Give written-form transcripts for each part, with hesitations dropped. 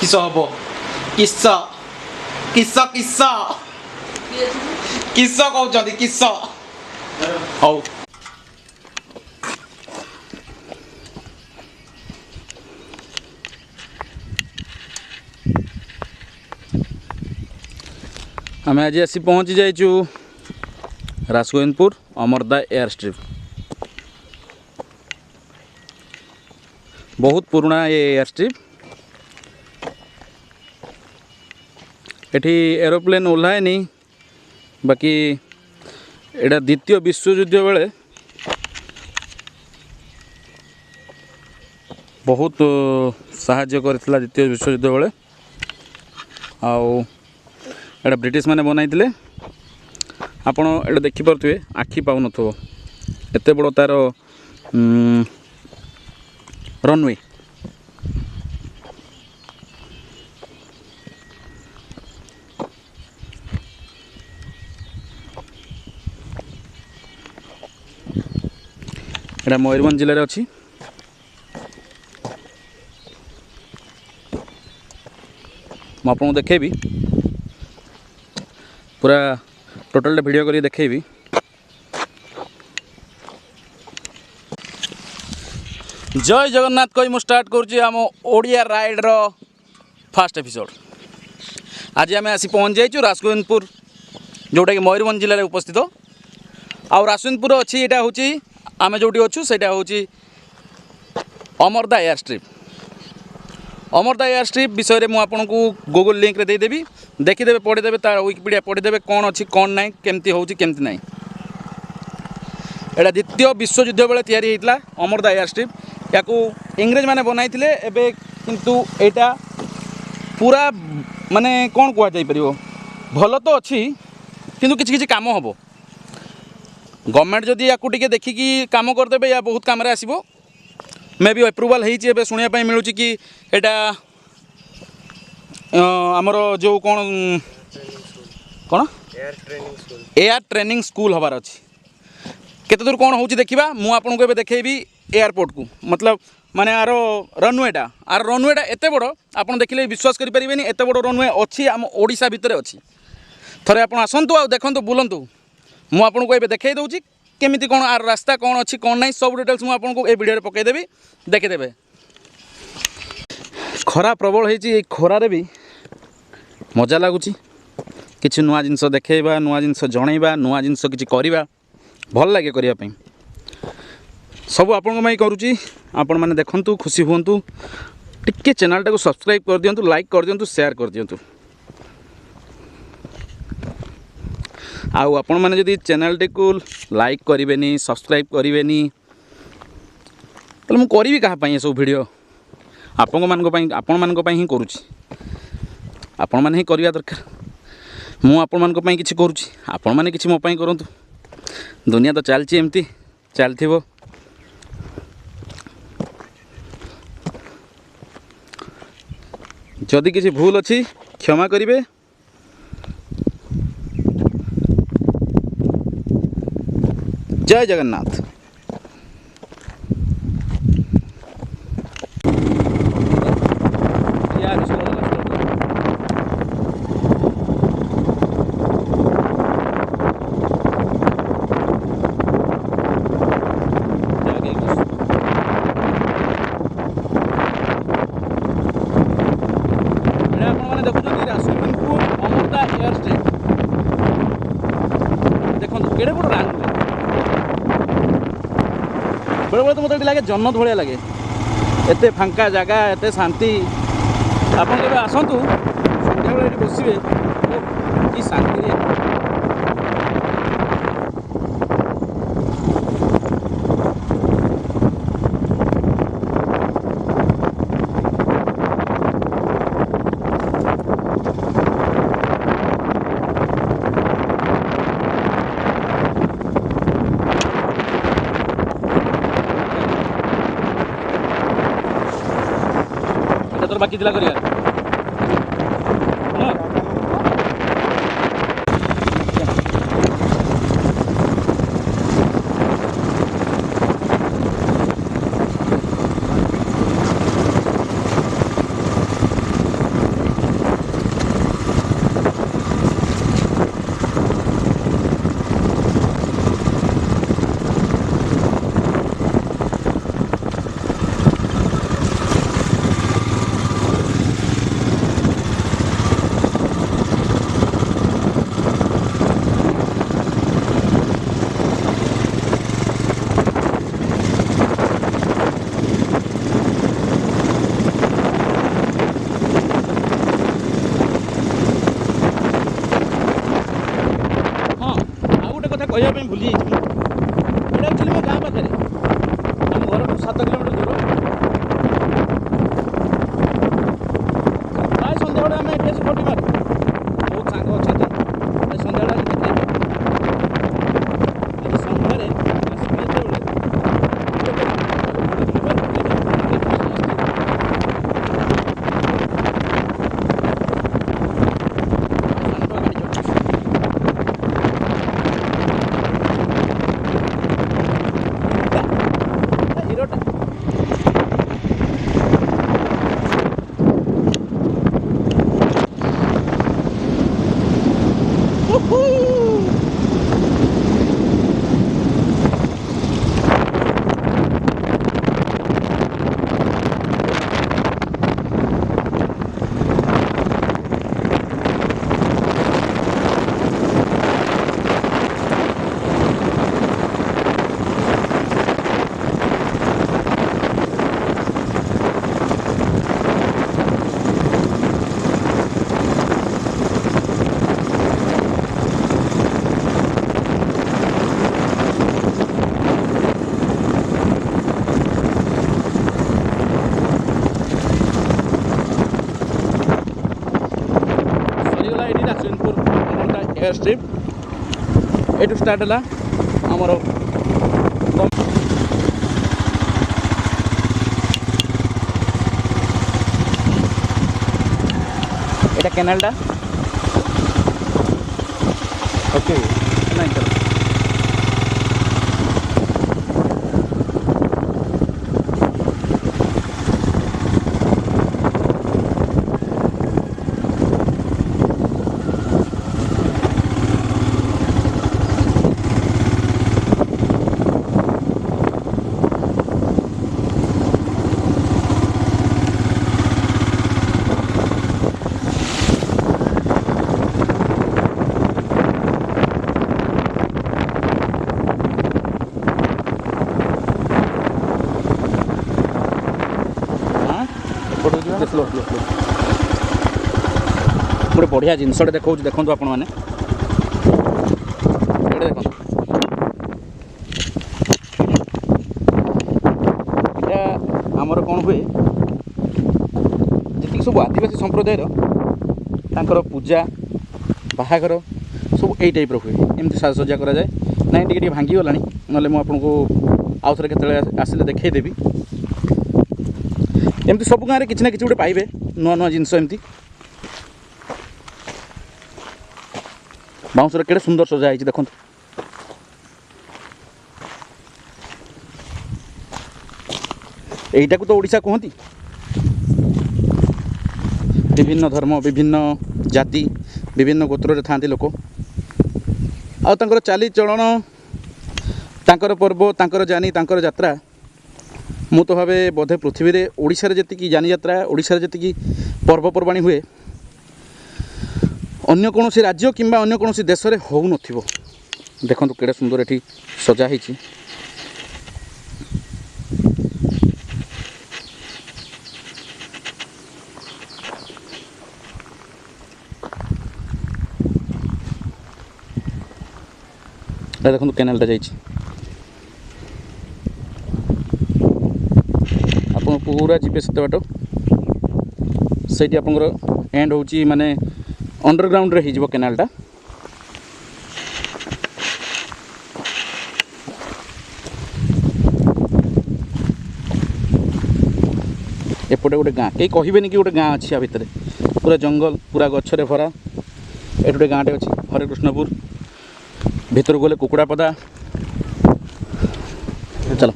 किस हम किस किस किस किस कहते किस हौ आम आज आसी पहुँची जाइचु रासगोविंदपुर अमरदा एयरस्ट्रिप। बहुत पुराना ये एयरस्ट्रिप। एठी एरोप्लेन ओह्लाए नहीं, बाकी एटा द्वितीय विश्वयुद्ध बेले बहुत साहाय्य करथिला। द्वितीय विश्वयुद्ध बेले आउ एटा ब्रिटिश माने बनाइथिले। आपण एटा देखि परथुवे आखि पाउ नथो एते बड़ तार रनवे। एटा मयूरभंज जिले में अच्छी। मैं आपको देखेबी पूरा टोटल वीडियो करी देखेबी। जय जगन्नाथ कही मु स्टार्ट करुच्ची आम ओडिया राइड रो फास्ट एपिसोड। आज आम आसी पहुँच जाइए रासगोविंदपुर, जोटा कि मयूरभंज जिले में उपस्थित। आउ रासगोविंदपुर अच्छी यहाँ हूँ आम जो अच्छु से अमरदा एयरस्ट्रिप। अमरदा एयरस्ट्रिप विषय में मुझे गूगल लिंक रे देदेवी, देखीदे पढ़ीदे तार विकिपीडिया पढ़ीदे कौन अच्छी कौन ना केमती होची केमती ना। एटा द्वितीय विश्वयुद्ध बेले तैयारी होता अमरदा एयरस्ट्रिप। या इंग्रेज माने बनाइथिले एबे किंतु एटा पूरा माने कौन कह जाई परियो भल तो अच्छी किंतु किछि किछि काम हबो। गवर्नमेंट जदि या टिके देखिकी काम करदेबे या बहुत काम आसो। मे भी अप्रूवाल होती शुणापी मिलूँ कि एटा आमर जो कौन कौन एयर ट्रेनिंग स्कूल हबार अच्छी। केते दूर कौन होची देखिबा। मु आपन को देखेबी एयरपोर्ट को, मतलब माने आर रनवेटा एते बड़ आपन देखिले विश्वास करि परिबेनी। एते बड़ रनवे अच्छी आम ओडिशा भितर अच्छी। थरे आपन आसंतु आ देखंतु बुलंतु। मु आपन को देखै दउची केमिति कौन आर रास्ता कौन अच्छी कौन नहीं सब डिटेल्स मु आपन को ए वीडियो रे पकईदेवी, देखीदेवे। खरा प्रबल होती खरारे भी मजा लगुच। किसी नुआ जिनस देखा नुआ जिनस जनइबा नुआ जिनस किसी करवा भल लगे करने सब आपण करुच्ची। आपण मैंने देखु खुशी हूँ। टिके चैनल टाको सब्सक्राइब कर दिंतु, लाइक कर दिंतु, शेयर कर दिंतु। आउ आपण मैंने जदि चैनल टी को लाइक करें सब्सक्राइब करें तो मुझे करी क्या सब वीडियो आपण मान ही करुच्ची। आपण मैंने ही करवा दरकार। मु आपण मान किसी करुच्ची, आपण मैंने किसी मो करूँ। दुनिया तो चलती एमती चलथिबो। जदि किसी भूल अच्छी क्षमा करिवे। जय जगन्नाथ। बेले बेले तो मतलब लगे जन्नत भाया लगे। एते फांका जगह एते शांति। आपन केबे आसंतु संध्या बेले बसिबे कि शांति रे। बाकी दिला करिया कहवाई भूली जाइए ये एक्चुअली मो गाँ पाखे आम घर 7 किलोमीटर दूर प्राय सन्ध्या बेले आम ये सब मारू बहुत सांग अच्छा सन्ध्या बेले सन्धार एयरस्ट्रिप ये स्टार्ट है आमर এটা ক্যানেলটা ওকে নাই চলো स्लो स्लो स्लो गोटे बढ़िया जिनसटे देखा देखो आपण मैंने देख आमर कौन हुए जी सब आदिवासी संप्रदायर पूजा बाहागर सब यही टाइप हुए एमती साजसज्जा कराए ना टे भांगी गला ना मुझे आउ थे के आसिले देखईदेवी एमती सब गाँव में किसी ना कि गोटे पाइबे नुआ नुआ जिनस एमती बाउंसर केड़े सुंदर सजा है देखो यहीटा को तो ओडिशा कहती विभिन्न धर्म विभिन्न जाति विभिन्न गोत्र था लोक आर चाली चलन तांकर पर्व तांकर जानी तांकर यात्रा मु तो भावे बोधे पृथ्वी रे ओडिशा रे जति जानी यात्रा ओडिशा रे जति पर्वपर्वाणी हुए अन्य कौन राज्य किंबा अन्य कौन देश रे हो नथिबो देखंतु केड़े सुंदर एठी सजा हिची देखो कैनालटा जाइए आप पूरा जी से बाट से आप एंड हो माने अंडरग्राउंड रे हो कैनालटा एपटे गोटे गाँ कहीं कहबेनि कि गोटे गाँ अच्छी या भितर पूरा जंगल पूरा गछरे भरा ये गोटे गाँटे अच्छी हरे कृष्णपुर भीतर गले कुकुड़ा पदा चलो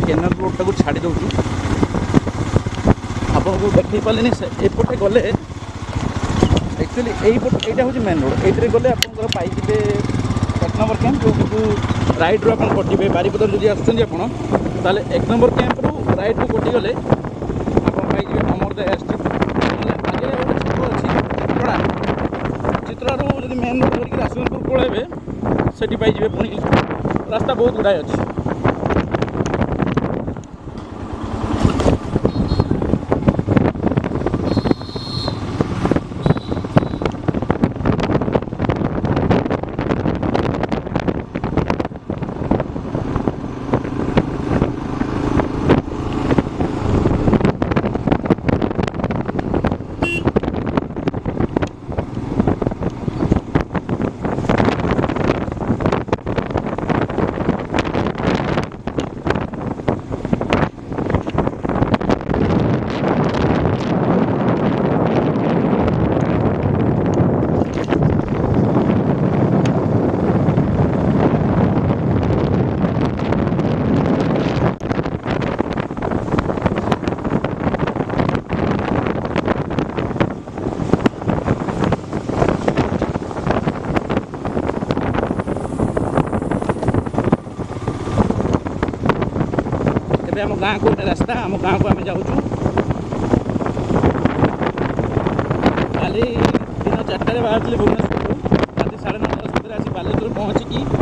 केनाल रोडटा को छाड़ी दूँ आपको देखी पारे एपटे गले एक्चुअली यहीपट यहाँ हूँ मेन रोड ये गले आप पाइबे 1 नंबर कैंप जो राइट रू आप कटे बारिपदार जो आसते 1 नंबर कैंप रू राइट को कटिगले आप पाइबे अमरदा एयरस्ट्रिप आगे गोटे छक अच्छी चित्रा जो मेन रोड धरिक राजगोविंदपुर पलैबे से पाइबे पुणी रास्ता बहुत गुड़ाए अच्छी आम गाँ को रास्ता आम गाँ को आम जाऊँ काली दिन 4 भुवनेश्वर राति 9:30 आसी बालेश्वर पहुँचिकी